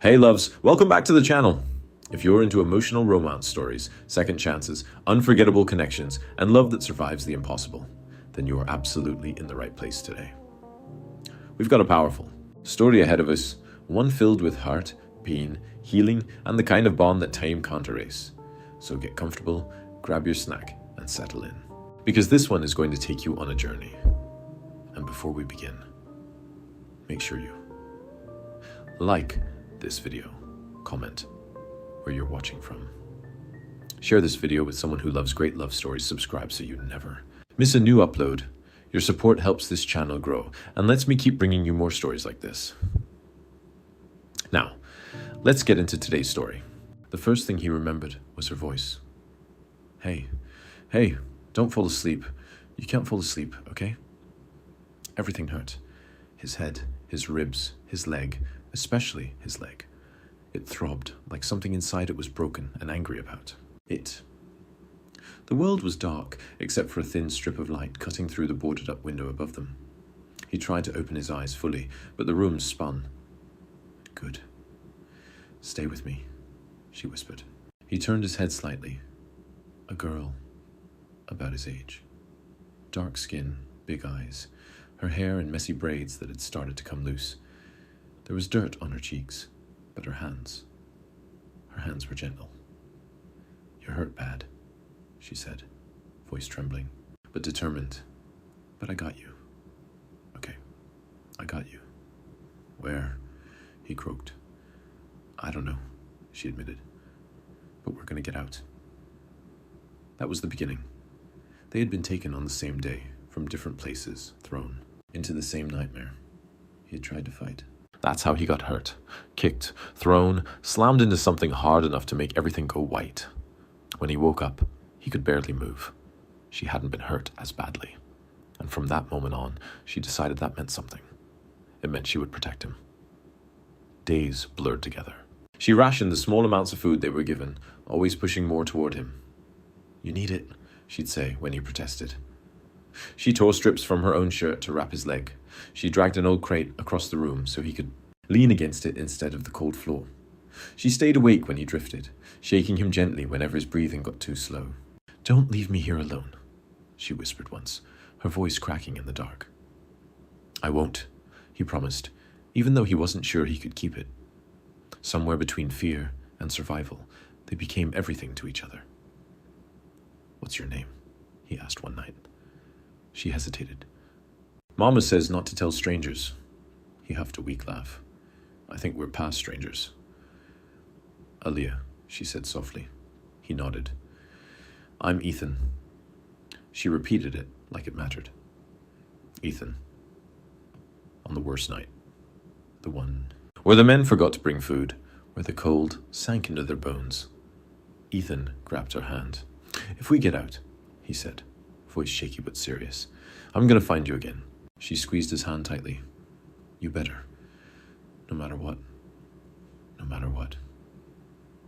Hey loves, welcome back to the channel. If you're into emotional romance stories, second chances, unforgettable connections, and love that survives the impossible, then you are absolutely in the right place today. We've got a powerful story ahead of us, one filled with heart, pain, healing, and the kind of bond that time can't erase. So get comfortable, grab your snack, and settle in. Because this one is going to take you on a journey. And before we begin, make sure you like this video, comment where you're watching from. Share this video with someone who loves great love stories. Subscribe so you never miss a new upload. Your support helps this channel grow and lets me keep bringing you more stories like this. Now, let's get into today's story. The first thing he remembered was her voice. Hey, don't fall asleep. You can't fall asleep, okay? Everything hurt. His head, his ribs, his leg, especially his leg. It throbbed like something inside it was broken and angry about it. The world was dark, except for a thin strip of light cutting through the boarded-up window above them. He tried to open his eyes fully, but the room spun. Good. Stay with me, she whispered. He turned his head slightly. A girl, about his age. Dark skin, big eyes, her hair in messy braids that had started to come loose. There was dirt on her cheeks, but her hands were gentle. You're hurt bad, she said, voice trembling, but determined. But I got you. Okay, I got you. Where? He croaked. I don't know, she admitted, but we're gonna get out. That was the beginning. They had been taken on the same day, from different places, thrown into the same nightmare. He had tried to fight. That's how he got hurt. Kicked, thrown, slammed into something hard enough to make everything go white. When he woke up, he could barely move. She hadn't been hurt as badly. And from that moment on, she decided that meant something. It meant she would protect him. Days blurred together. She rationed the small amounts of food they were given, always pushing more toward him. You need it, she'd say when he protested. She tore strips from her own shirt to wrap his leg. She dragged an old crate across the room so he could lean against it instead of the cold floor. She stayed awake when he drifted, shaking him gently whenever his breathing got too slow. Don't leave me here alone, she whispered once, her voice cracking in the dark. I won't, he promised, even though he wasn't sure he could keep it. Somewhere between fear and survival, they became everything to each other. What's your name? He asked one night. She hesitated. Mama says not to tell strangers. He huffed a weak laugh. I think we're past strangers. Aaliyah, she said softly. He nodded. I'm Ethan. She repeated it like it mattered. Ethan. On the worst night. The one where the men forgot to bring food, where the cold sank into their bones. Ethan grabbed her hand. If we get out, he said, voice shaky but serious, I'm gonna find you again. She squeezed his hand tightly. You better. No matter what. No matter what.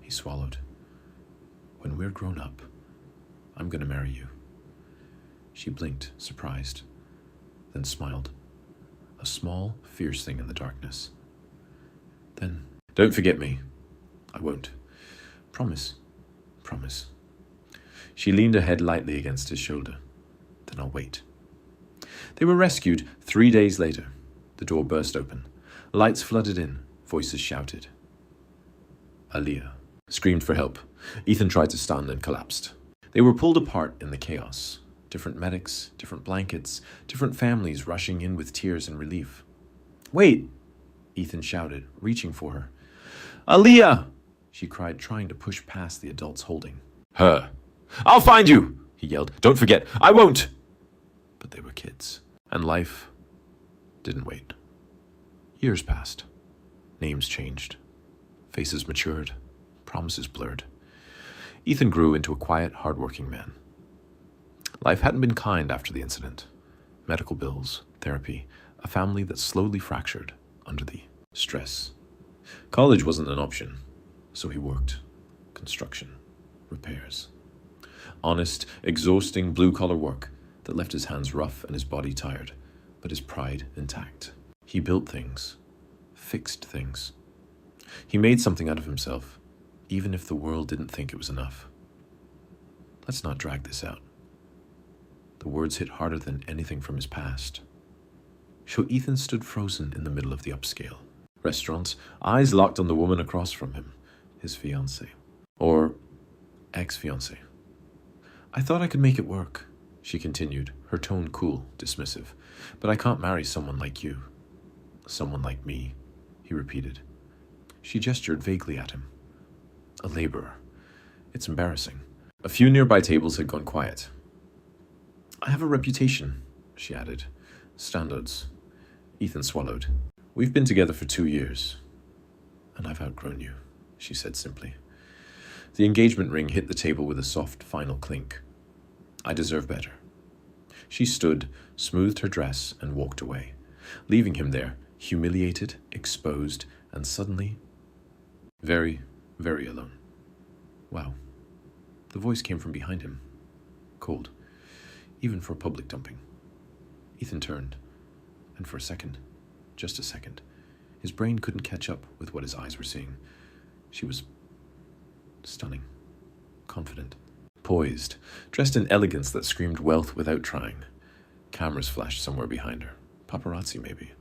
He swallowed. When we're grown up, I'm gonna marry you. She blinked, surprised, then smiled. A small, fierce thing in the darkness. Then, don't forget me. I won't. Promise. Promise. She leaned her head lightly against his shoulder. Then I'll wait. They were rescued 3 days later. The door burst open. Lights flooded in. Voices shouted. Aaliyah screamed for help. Ethan tried to stand and collapsed. They were pulled apart in the chaos. Different medics, different blankets, different families rushing in with tears and relief. Wait! Ethan shouted, reaching for her. Aaliyah! She cried, trying to push past the adults holding her. I'll find you! He yelled. Don't forget, I won't! But they were kids, and life didn't wait. Years passed. Names changed. Faces matured. Promises blurred. Ethan grew into a quiet, hard-working man. Life hadn't been kind after the incident. Medical bills, therapy, a family that slowly fractured under the stress. College wasn't an option, so he worked. Construction, repairs. Honest, exhausting blue-collar work that left his hands rough and his body tired, but his pride intact. He built things, fixed things, He made something out of himself, even if the world didn't think it was enough. Let's not drag this out. The words hit harder than anything from his past. So Ethan stood frozen in the middle of the upscale restaurant, eyes locked on the woman across from him, his fiancée. Or ex-fiancée. I thought I could make it work, she continued, her tone cool, dismissive. But I can't marry someone like you. Someone like me, he repeated. She gestured vaguely at him. A laborer. It's embarrassing. A few nearby tables had gone quiet. I have a reputation, she added. Standards. Ethan swallowed. We've been together for 2 years. And I've outgrown you, she said simply. The engagement ring hit the table with a soft, final clink. I deserve better. She stood, smoothed her dress, and walked away, leaving him there, humiliated, exposed, and suddenly very, very alone. Wow. The voice came from behind him. Cold. Even for public dumping. Ethan turned, and for a second, just a second, his brain couldn't catch up with what his eyes were seeing. She was stunning, confident, poised, dressed in elegance that screamed wealth without trying. Cameras flashed somewhere behind her. Paparazzi, maybe.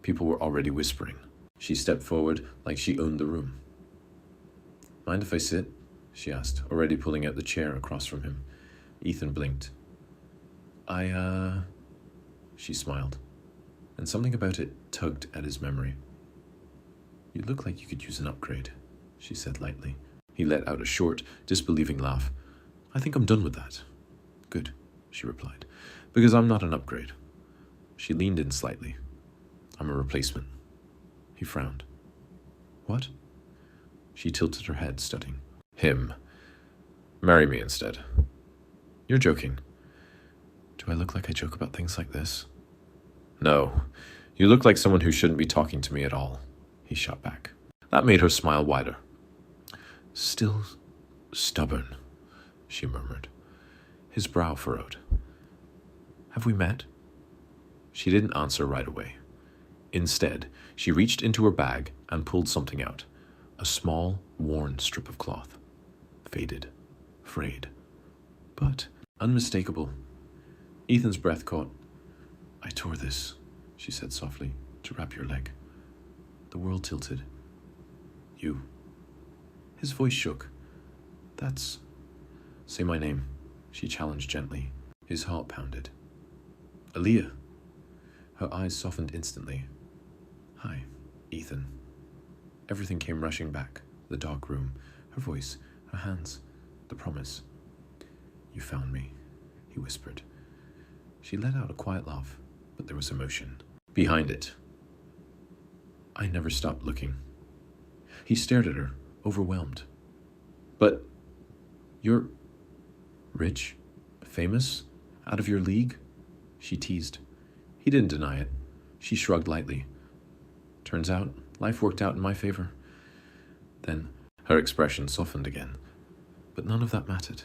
People were already whispering. She stepped forward like she owned the room. Mind if I sit? She asked, already pulling out the chair across from him. Ethan blinked. She smiled, and something about it tugged at his memory. You look like you could use an upgrade, she said lightly. He let out a short, disbelieving laugh. I think I'm done with that. Good, she replied, because I'm not an upgrade. She leaned in slightly. I'm a replacement. He frowned. What? She tilted her head, studying. Him. Marry me instead. You're joking. Do I look like I joke about things like this? No. You look like someone who shouldn't be talking to me at all, he shot back. That made her smile wider. Still stubborn, she murmured. His brow furrowed. Have we met? She didn't answer right away. Instead, she reached into her bag and pulled something out. A small, worn strip of cloth. Faded. Frayed. But unmistakable. Ethan's breath caught. I tore this, she said softly, to wrap your leg. The world tilted. You. His voice shook. That's... Say my name, she challenged gently. His heart pounded. Aaliyah. Her eyes softened instantly. Hi, Ethan. Everything came rushing back. The dark room, her voice, her hands, the promise. You found me, he whispered. She let out a quiet laugh, but there was emotion behind it. I never stopped looking. He stared at her, overwhelmed. But you're rich, famous, out of your league? She teased. He didn't deny it. She shrugged lightly. Turns out, life worked out in my favor. Then her expression softened again. But none of that mattered.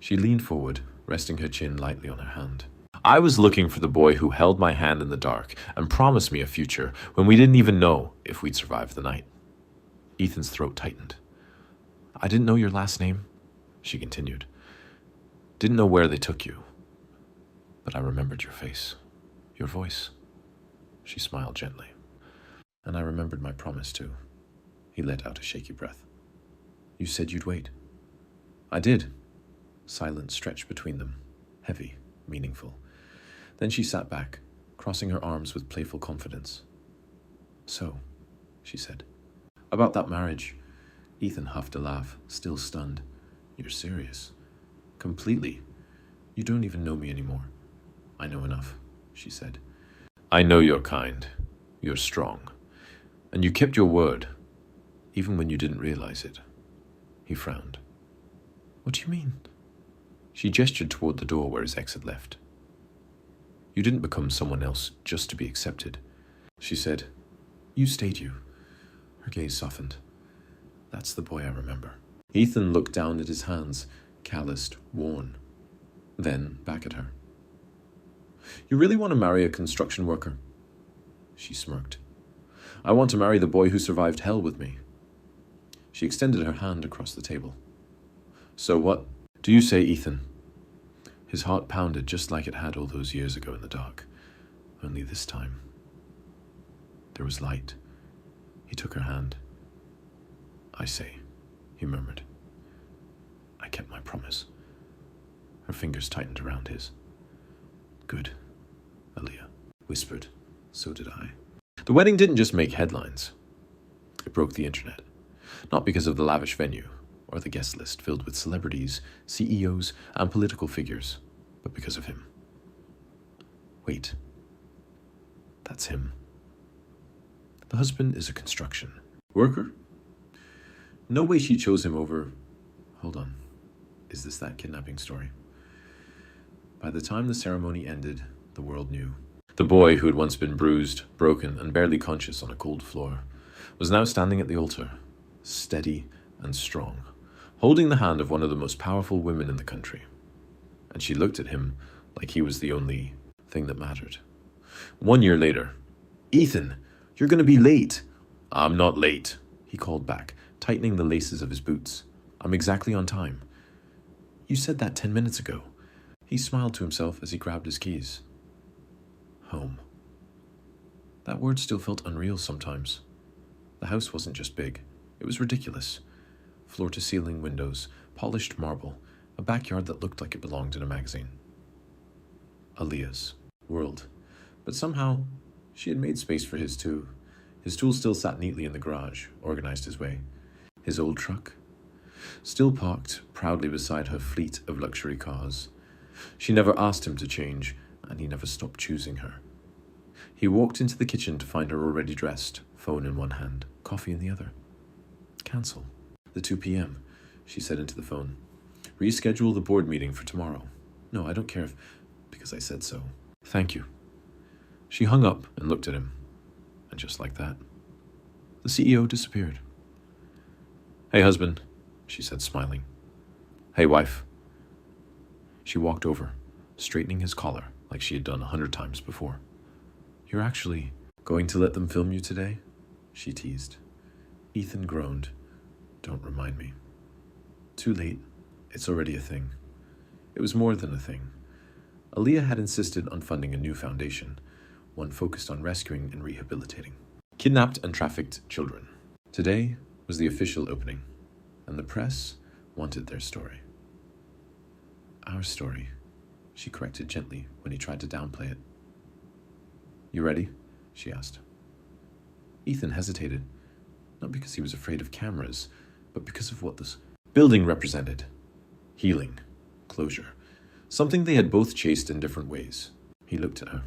She leaned forward, resting her chin lightly on her hand. I was looking for the boy who held my hand in the dark and promised me a future when we didn't even know if we'd survive the night. Ethan's throat tightened. I didn't know your last name, she continued. Didn't know where they took you. But I remembered your face, your voice. She smiled gently. And I remembered my promise too. He let out a shaky breath. You said you'd wait. I did. Silence stretched between them, heavy, meaningful. Then she sat back, crossing her arms with playful confidence. So, she said. About that marriage. Ethan huffed a laugh, still stunned. You're serious. Completely. You don't even know me anymore. I know enough, she said. I know your kind. You're strong. And you kept your word, even when you didn't realize it. He frowned. What do you mean? She gestured toward the door where his ex had left. You didn't become someone else just to be accepted. She said, you stayed you. Her gaze softened. That's the boy I remember. Ethan looked down at his hands, calloused, worn. Then back at her. You really want to marry a construction worker? She smirked. I want to marry the boy who survived hell with me. She extended her hand across the table. So what do you say, Ethan? His heart pounded just like it had all those years ago in the dark. Only this time, there was light. He took her hand. I say, he murmured. I kept my promise. Her fingers tightened around his. Good, Aaliyah whispered. So did I. The wedding didn't just make headlines. It broke the internet. Not because of the lavish venue or the guest list filled with celebrities, CEOs, and political figures, but because of him. Wait. That's him. The husband is a construction worker? No way she chose him over... Hold on. Is this that kidnapping story? By the time the ceremony ended, the world knew. The boy who had once been bruised, broken, and barely conscious on a cold floor was now standing at the altar, steady and strong, holding the hand of one of the most powerful women in the country. And she looked at him like he was the only thing that mattered. 1 year later, Ethan, you're going to be late. I'm not late, he called back, tightening the laces of his boots. I'm exactly on time. You said that 10 minutes ago. He smiled to himself as he grabbed his keys. Home. That word still felt unreal sometimes. The house wasn't just big. It was ridiculous. Floor-to-ceiling windows, polished marble, a backyard that looked like it belonged in a magazine. Aaliyah's world. But somehow, she had made space for his too. His tools still sat neatly in the garage, organized his way. His old truck, still parked proudly beside her fleet of luxury cars. She never asked him to change, and he never stopped choosing her. He walked into the kitchen to find her already dressed, phone in one hand, coffee in the other. Cancel. The 2 p.m., she said into the phone. Reschedule the board meeting for tomorrow. No, I don't care if... because I said so. Thank you. She hung up and looked at him. And just like that, the CEO disappeared. Hey, husband, she said, smiling. Hey, wife. She walked over, straightening his collar like she had done 100 times before. You're actually going to let them film you today? She teased. Ethan groaned. Don't remind me. Too late. It's already a thing. It was more than a thing. Aaliyah had insisted on funding a new foundation, one focused on rescuing and rehabilitating kidnapped and trafficked children. Today was the official opening, and the press wanted their story. Our story, she corrected gently when he tried to downplay it. You ready? She asked. Ethan hesitated, not because he was afraid of cameras, but because of what this building represented. Healing, closure, something they had both chased in different ways. He looked at her,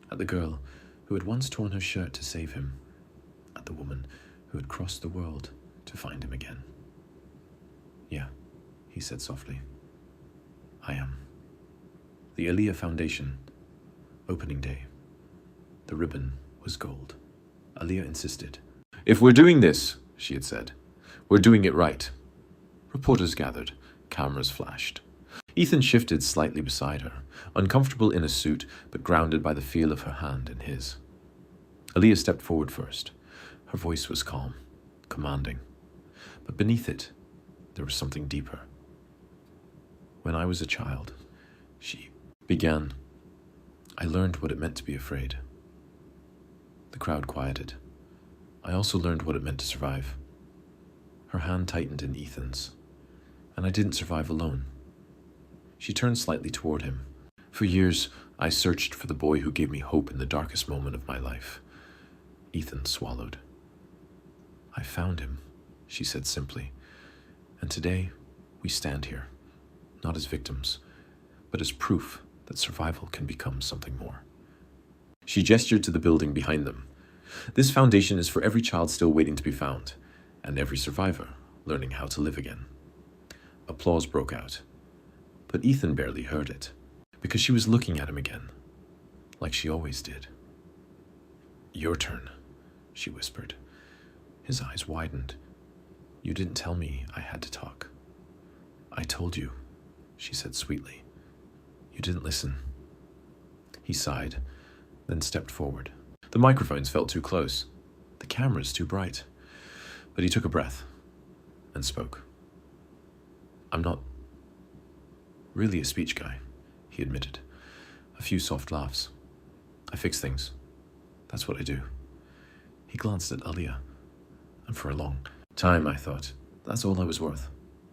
at the girl who had once torn her shirt to save him, at the woman who had crossed the world to find him again. Yeah, he said softly. I am. The Aaliyah Foundation, opening day. The ribbon was gold. Aaliyah insisted. If we're doing this, she had said, we're doing it right. Reporters gathered. Cameras flashed. Ethan shifted slightly beside her, uncomfortable in a suit, but grounded by the feel of her hand in his. Aaliyah stepped forward first. Her voice was calm, commanding. But beneath it, there was something deeper. When I was a child, she began, I learned what it meant to be afraid. The crowd quieted. I also learned what it meant to survive. Her hand tightened in Ethan's, and I didn't survive alone. She turned slightly toward him. For years, I searched for the boy who gave me hope in the darkest moment of my life. Ethan swallowed. I found him, she said simply, and today we stand here, not as victims, but as proof that survival can become something more. She gestured to the building behind them. This foundation is for every child still waiting to be found, and every survivor learning how to live again. Applause broke out. But Ethan barely heard it, because she was looking at him again, like she always did. Your turn, she whispered. His eyes widened. You didn't tell me I had to talk. I told you, she said sweetly. You didn't listen. He sighed, then stepped forward. The microphones felt too close. The camera's too bright. But he took a breath and spoke. I'm not really a speech guy, he admitted. A few soft laughs. I fix things. That's what I do. He glanced at Aaliyah, and for a long time I thought, that's all I was worth.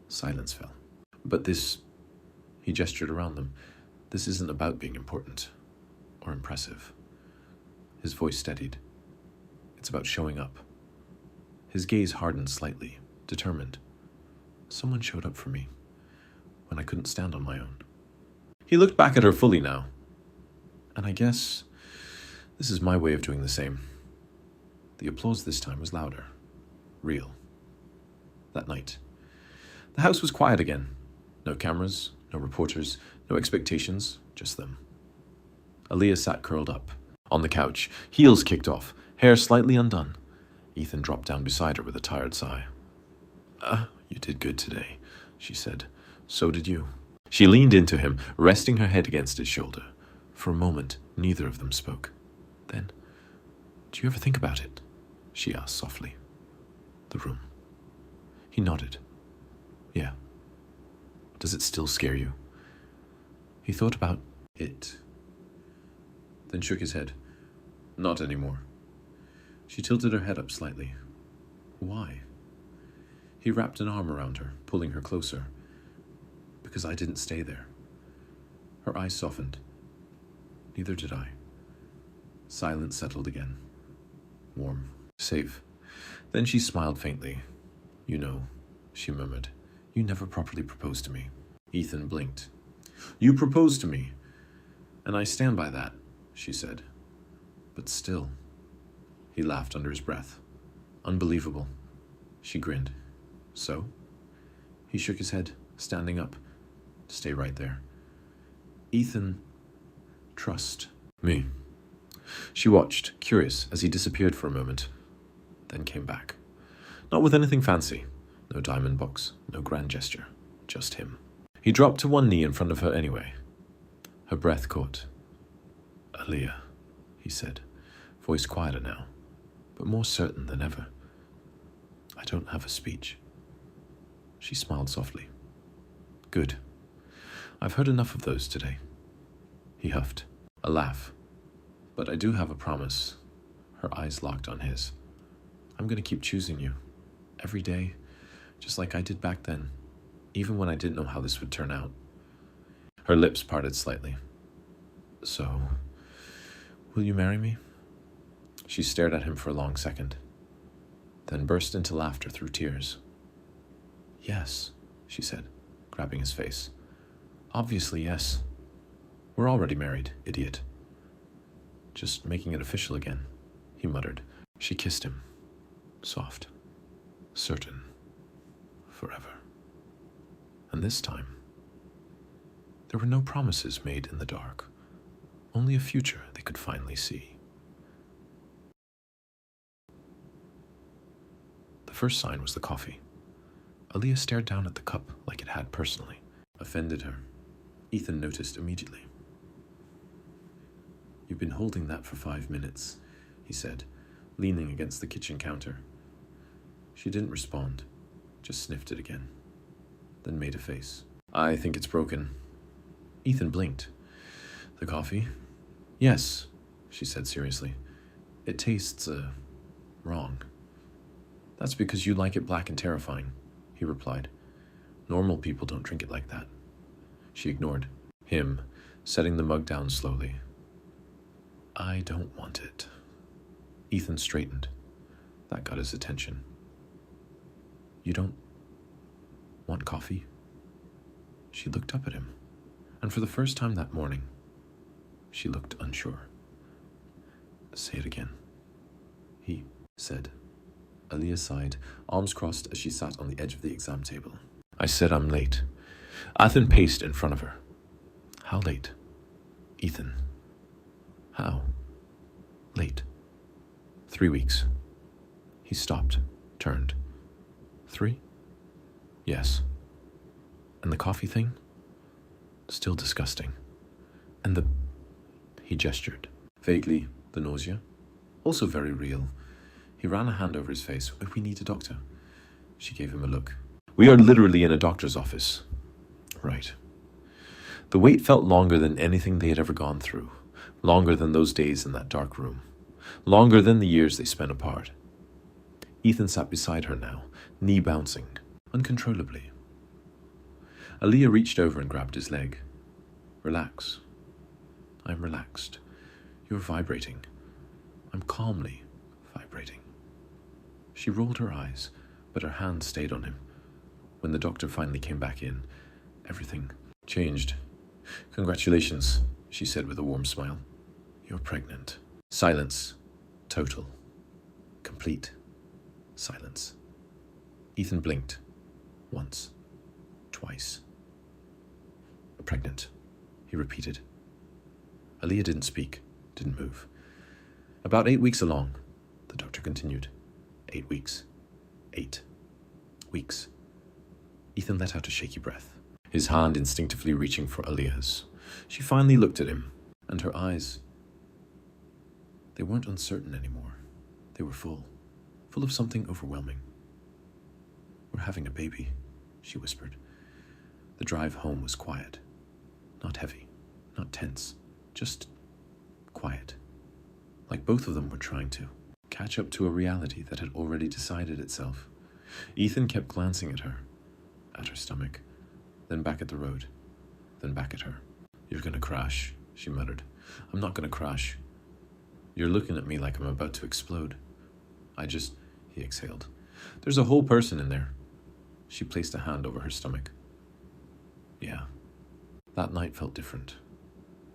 Silence fell. But this, he gestured around them, this isn't about being important or impressive. His voice steadied. It's about showing up. His gaze hardened slightly, determined. Someone showed up for me when I couldn't stand on my own. He looked back at her fully now. And I guess this is my way of doing the same. The applause this time was louder, real. That night, the house was quiet again. No cameras, no reporters, no expectations, just them. Aaliyah sat curled up on the couch, heels kicked off, hair slightly undone. Ethan dropped down beside her with a tired sigh. You did good today, she said. So did you. She leaned into him, resting her head against his shoulder. For a moment, neither of them spoke. Then, do you ever think about it? She asked softly. The room. He nodded. Yeah. Does it still scare you? He thought about it, then shook his head. Not anymore. She tilted her head up slightly. Why? He wrapped an arm around her, pulling her closer. Because I didn't stay there. Her eyes softened. Neither did I. Silence settled again. Warm. Safe. Then she smiled faintly. You know, she murmured, you never properly proposed to me. Ethan blinked. You proposed to me. And I stand by that, she said. But still. He laughed under his breath. Unbelievable. She grinned. So? He shook his head, standing up. Stay right there. Ethan, trust me. She watched, curious, as he disappeared for a moment, then came back. Not with anything fancy. No diamond box, no grand gesture. Just him. He dropped to one knee in front of her anyway. Her breath caught. Aaliyah, he said, voice quieter now, but more certain than ever. I don't have a speech. She smiled softly. Good. I've heard enough of those today. He huffed. A laugh. But I do have a promise. Her eyes locked on his. I'm going to keep choosing you. Every day, just like I did back then, even when I didn't know how this would turn out. Her lips parted slightly. So, will you marry me? She stared at him for a long second, then burst into laughter through tears. Yes, she said, grabbing his face. Obviously, yes. We're already married, idiot. Just making it official again, he muttered. She kissed him. Soft. Certain. Forever. And this time, there were no promises made in the dark, only a future they could finally see. The first sign was the coffee. Aaliyah stared down at the cup like it had personally offended her. Ethan noticed immediately. You've been holding that for 5 minutes, he said, leaning against the kitchen counter. She didn't respond, just sniffed it again, then made a face. I think it's broken. Ethan blinked. The coffee? Yes, she said seriously. It tastes, wrong. That's because you like it black and terrifying, he replied. Normal people don't drink it like that. She ignored him, setting the mug down slowly. I don't want it. Ethan straightened. That got his attention. You don't want coffee? She looked up at him, and for the first time that morning, she looked unsure. Say it again, he said. Aaliyah sighed, arms crossed as she sat on the edge of the exam table. I said I'm late. Ethan paced in front of her. How late? Ethan. How? Late. 3 weeks. He stopped, turned. 3? Yes. And the coffee thing? Still disgusting. And he gestured. Vaguely, the nausea? Also very real. He ran a hand over his face. We need a doctor. She gave him a look. We are literally in a doctor's office. Right. The wait felt longer than anything they had ever gone through. Longer than those days in that dark room. Longer than the years they spent apart. Ethan sat beside her now, knee bouncing, uncontrollably. Aaliyah reached over and grabbed his leg. Relax. I'm relaxed. You're vibrating. I'm calmly vibrating. She rolled her eyes, but her hand stayed on him. When the doctor finally came back in, everything changed. Congratulations, she said with a warm smile. You're pregnant. Silence. Total. Complete. Silence. Ethan blinked. Once. Twice. Pregnant, he repeated. Aaliyah didn't speak, didn't move. About 8 weeks along, the doctor continued. 8 weeks. 8 weeks. Ethan let out a shaky breath, his hand instinctively reaching for Aaliyah's. She finally looked at him, and her eyes, they weren't uncertain anymore. They were full of something overwhelming. We're having a baby, she whispered. The drive home was quiet. Not heavy, not tense, just quiet. Like both of them were trying to catch up to a reality that had already decided itself. Ethan kept glancing at her stomach, then back at the road, then back at her. You're gonna crash, she muttered. I'm not gonna crash. You're looking at me like I'm about to explode. He exhaled. There's a whole person in there. She placed a hand over her stomach. Yeah. That night felt different.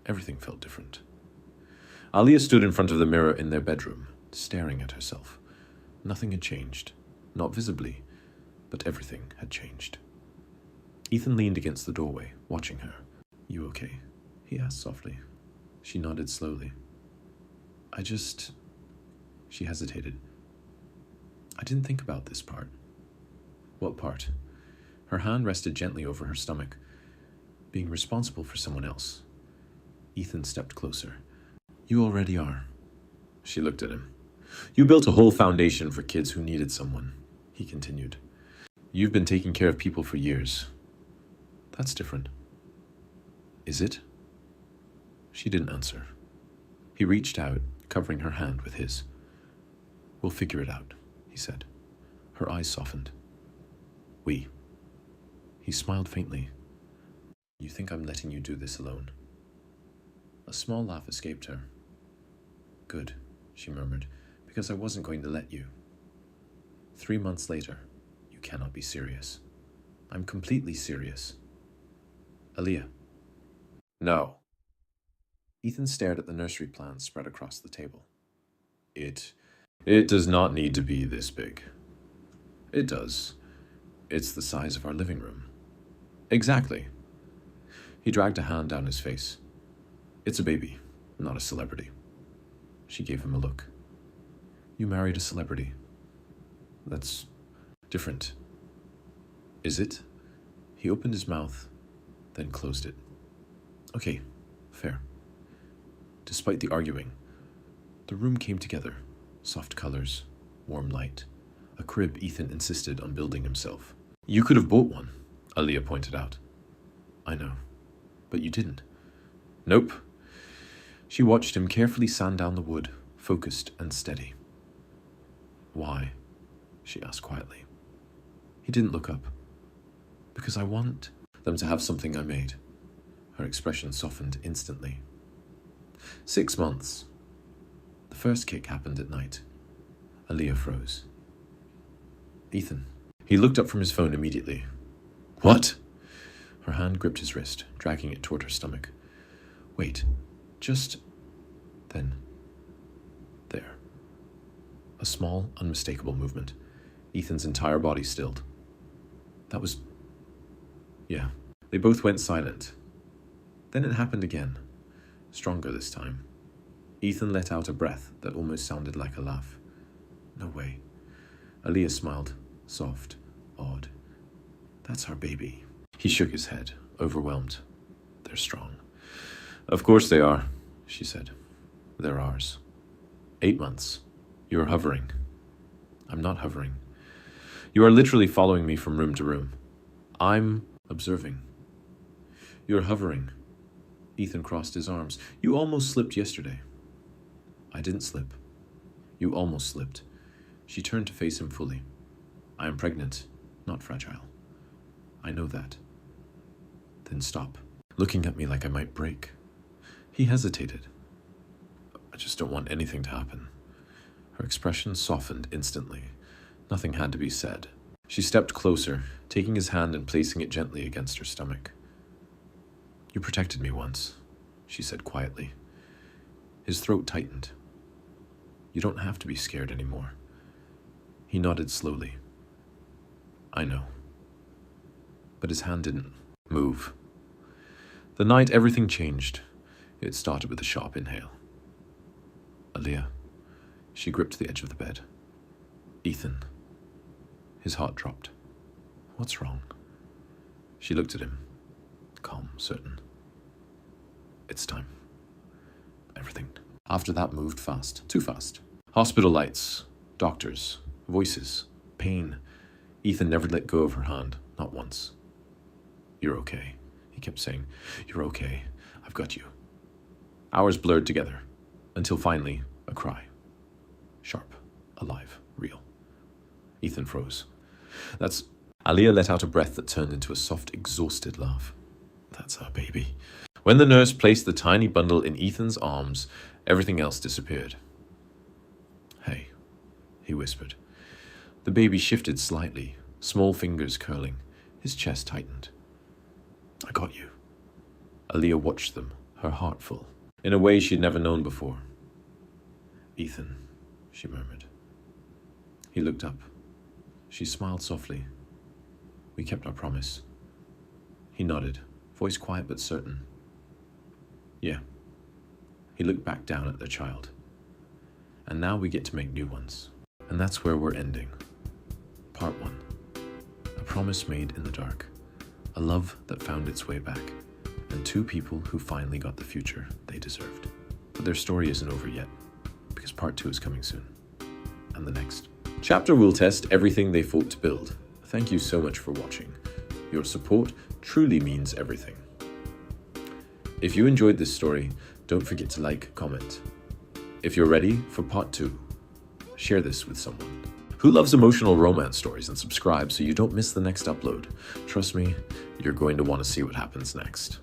Everything felt different. Aaliyah stood in front of the mirror in their bedroom, staring at herself. Nothing had changed. Not visibly, but everything had changed. Ethan leaned against the doorway, watching her. You okay? He asked softly. She nodded slowly. She hesitated. I didn't think about this part. What part? Her hand rested gently over her stomach. Being responsible for someone else. Ethan stepped closer. You already are. She looked at him. You built a whole foundation for kids who needed someone, he continued. You've been taking care of people for years. That's different. Is it? She didn't answer. He reached out, covering her hand with his. We'll figure it out, he said. Her eyes softened. We. He smiled faintly. You think I'm letting you do this alone? A small laugh escaped her. Good, she murmured, because I wasn't going to let you. 3 months later, you cannot be serious. I'm completely serious. Aaliyah. No. Ethan stared at the nursery plans spread across the table. It does not need to be this big. It does. It's the size of our living room. Exactly. He dragged a hand down his face. It's a baby, not a celebrity. She gave him a look. You married a celebrity. That's different. Is it? He opened his mouth, then closed it. Okay, fair. Despite the arguing, the room came together. Soft colors, warm light. A crib Ethan insisted on building himself. You could have bought one, Aaliyah pointed out. I know, but you didn't. Nope. She watched him carefully sand down the wood, focused and steady. Why? She asked quietly. He didn't look up. Because I want them to have something I made. Her expression softened instantly. 6 months. The first kick happened at night. Aaliyah froze. Ethan. He looked up from his phone immediately. What? Her hand gripped his wrist, dragging it toward her stomach. Wait, just then. There. A small, unmistakable movement. Ethan's entire body stilled. That was... Yeah. They both went silent. Then it happened again. Stronger this time. Ethan let out a breath that almost sounded like a laugh. No way. Aaliyah smiled, soft, odd. That's our baby. He shook his head, overwhelmed. They're strong. Of course they are, she said. They're ours. 8 months. You're hovering. I'm not hovering. You are literally following me from room to room. I'm observing. You're hovering. Ethan crossed his arms. You almost slipped yesterday. I didn't slip. You almost slipped. She turned to face him fully. I am pregnant, not fragile. I know that. Then stop, looking at me like I might break. He hesitated. I just don't want anything to happen. Her expression softened instantly. Nothing had to be said. She stepped closer, taking his hand and placing it gently against her stomach. You protected me once, she said quietly. His throat tightened. You don't have to be scared anymore. He nodded slowly. I know. But his hand didn't move. The night everything changed. It started with a sharp inhale. Aaliyah. She gripped the edge of the bed. Ethan. His heart dropped. What's wrong? She looked at him. Calm, certain. It's time. Everything. After that moved fast. Too fast. Hospital lights. Doctors. Voices. Pain. Ethan never let go of her hand. Not once. You're okay. He kept saying, You're okay. I've got you. Hours blurred together. Until finally, a cry. Sharp. Alive. Real. Ethan froze. Aaliyah let out a breath that turned into a soft, exhausted laugh. That's our baby. When the nurse placed the tiny bundle in Ethan's arms, everything else disappeared. Hey, he whispered. The baby shifted slightly, small fingers curling. His chest tightened. I got you. Aaliyah watched them, her heart full, in a way she'd never known before. Ethan, she murmured. He looked up. She smiled softly. We kept our promise. He nodded, voice quiet but certain. Yeah. He looked back down at their child. And now we get to make new ones. And that's where we're ending. Part 1. A promise made in the dark. A love that found its way back. And 2 people who finally got the future they deserved. But their story isn't over yet, because Part 2 is coming soon. And the next. Chapter will test everything they fought to build. Thank you so much for watching. Your support truly means everything. If you enjoyed this story, don't forget to like, comment. If you're ready for Part 2, share this with someone who loves emotional romance stories and subscribe so you don't miss the next upload. Trust me, you're going to want to see what happens next.